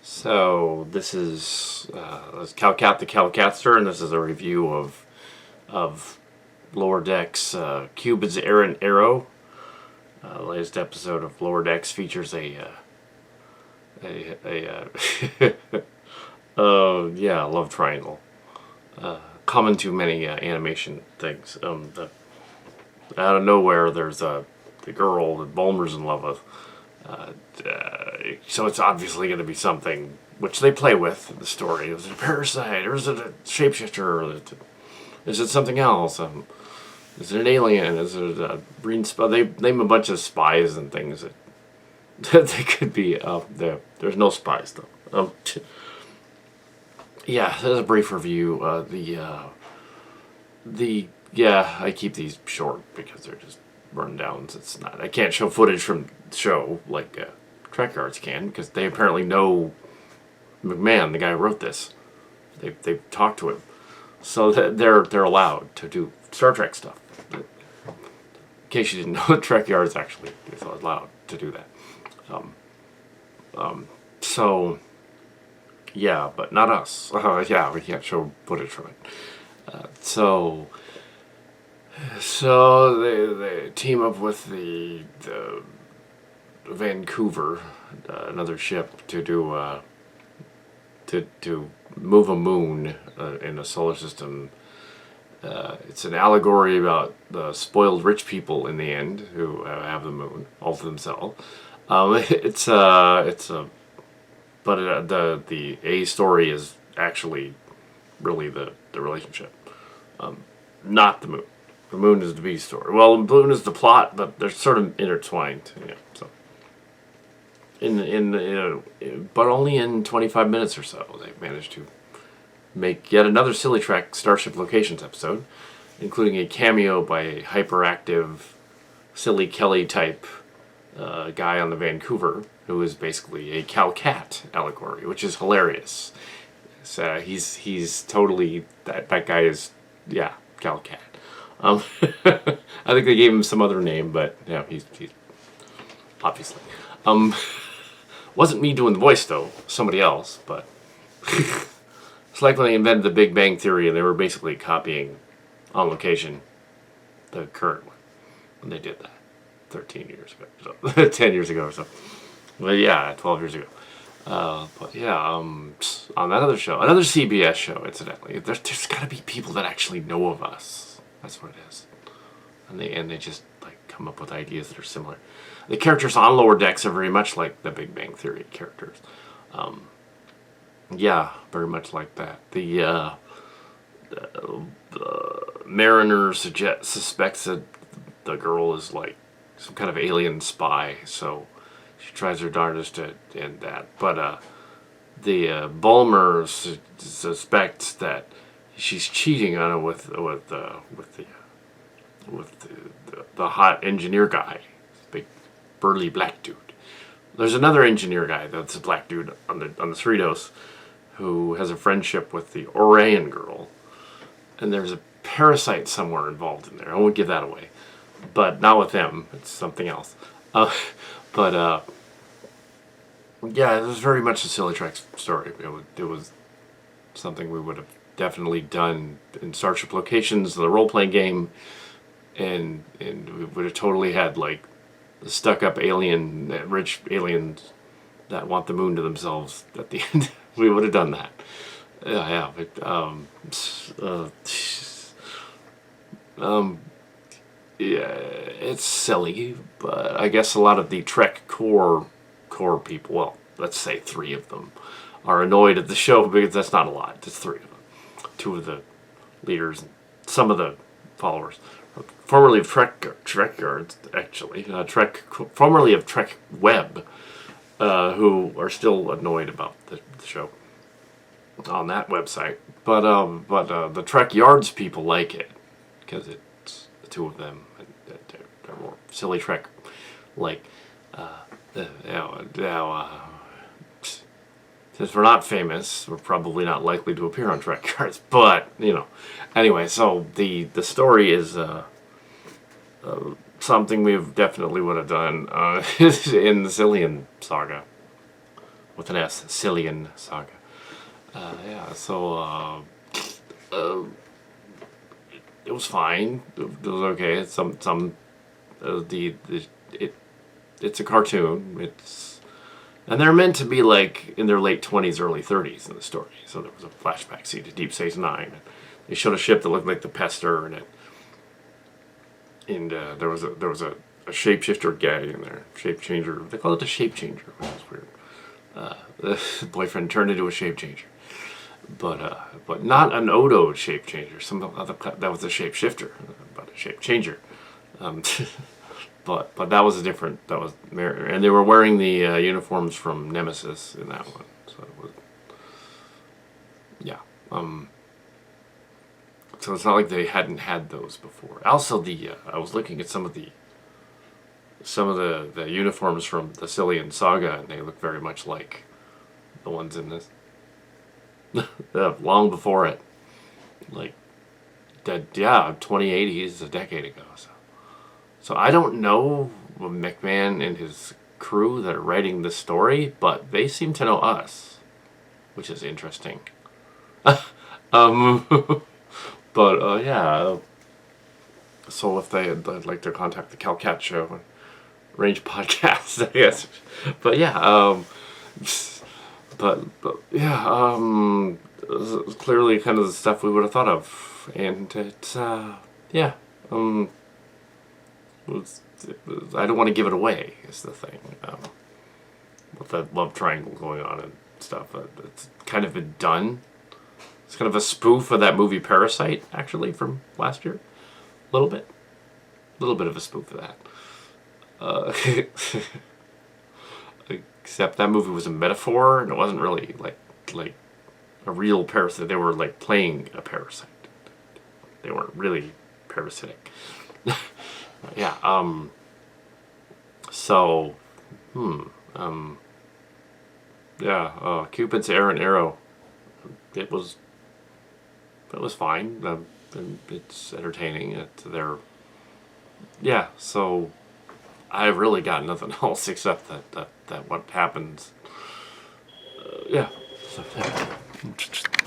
So this is Kal Kat the Kal Katster, and this is a review of Lower Decks Cupids Errant Arrow. Latest episode of Lower Decks features a love triangle, common to many animation things. Out of nowhere, there's the girl that Bulmer's in love with. So it's obviously going to be something which they play with in the story. Is it a parasite, or is it a shapeshifter, or is it something else? Is it an alien? Is it a green spy? They name a bunch of spies and things that they could be. There's no spies though. Yeah, there's a brief review. I keep these short because they're just rundowns. It's not. I can't show footage from the show like Trek Yards can, because they apparently know McMahon, the guy who wrote this. They've talked to him, so they're allowed to do Star Trek stuff. In case you didn't know, Trek Yards actually is allowed to do that. So yeah, but not us. Yeah, we can't show footage from it. So they team up with the Vancouver, another ship, to do to move a moon in a solar system. It's an allegory about the spoiled rich people in the end who have the moon all to themselves. But the A story is actually really the relationship, not the moon. The moon is the B story. Well, the moon is the plot, but they're sort of intertwined. Yeah, so but only in 25 minutes or so, they managed to make yet another Silly Trek Starship Locations episode, including a cameo by a hyperactive, Silly Kelly type guy on the Vancouver, who is basically a Kal Kat allegory, which is hilarious. So he's totally that guy is Kal Kat. I think they gave him some other name, but yeah, he's obviously. Wasn't me doing the voice though, somebody else, but it's like when they invented the Big Bang Theory and they were basically copying on location the current one when they did that 13 years ago, so 10 years ago or so. Well, yeah, 12 years ago. But yeah, on that other show, another CBS show, incidentally, there's got to be people that actually know of us. That's what it is, and they just like come up with ideas that are similar. The characters on Lower Decks are very much like the Big Bang Theory characters. Yeah, very much like that. The Mariner suspects that the girl is like some kind of alien spy, so she tries her darndest to end that. But the Bulmer suspects that she's cheating on it with the hot engineer guy, big burly black dude. There's another engineer guy that's a black dude on the Cerritos who has a friendship with the Orion girl, and there's a parasite somewhere involved in there. I won't give that away, but not with them. It's something else. Yeah, it was very much a Silly Trek story. It was something we would have definitely done in Starship Locations, the role-playing game, and we would have totally had like the stuck-up alien, rich aliens that want the moon to themselves at the end. We would have done that. Yeah. It's silly, but I guess a lot of the Trek core people, well, let's say 3 of them, are annoyed at the show because that's not a lot. Just 3 of them. 2 of the leaders, and some of the followers, formerly of Trek Yards, actually, formerly of Trek Web, who are still annoyed about the show on that website. But the Trek Yards people like it because it's the 2 of them, and they're more Silly Trek like. Since we're not famous, we're probably not likely to appear on Trek Yards. But anyway, so the story is something we definitely would have done in the Cillian saga. with an S, Cillian Saga. Yeah, so it was fine. It was okay. It's a cartoon. And they're meant to be like in their late 20s, early 30s in the story. So there was a flashback scene to Deep Space Nine. And they showed a ship that looked like the Pester, and there was a shapeshifter guy in there, shape changer. They call it the shape changer, which is weird. The boyfriend turned into a shape changer, but not an Odo shape changer. Some other that was a shape shifter, but a shape changer. Um, but that was a different. That was and they were wearing the uniforms from Nemesis in that one. So it was, yeah. So it's not like they hadn't had those before. Also, I was looking at some of the uniforms from the Cillian Saga, and they look very much like the ones in this. Long before it, like that. Yeah, 2080 is a decade ago. So I don't know McMahon and his crew that are writing this story, but they seem to know us, which is interesting. um, but yeah. So if I'd like to contact the Kal Kat show and arrange podcasts, I guess. But yeah, but yeah, it was clearly kind of the stuff we would have thought of, and it's yeah, I don't want to give it away. Is the thing with that love triangle going on and stuff. It's kind of been done. It's kind of a spoof of that movie Parasite, actually, from last year. A little bit of a spoof of that. Except that movie was a metaphor, and it wasn't really like a real parasite. They were like playing a parasite. They weren't really parasitic. Yeah. So, yeah. Cupid's Errant arrow. It was fine. And it's entertaining. Yeah. So, I've really got nothing else except that what happens. Yeah. So, yeah.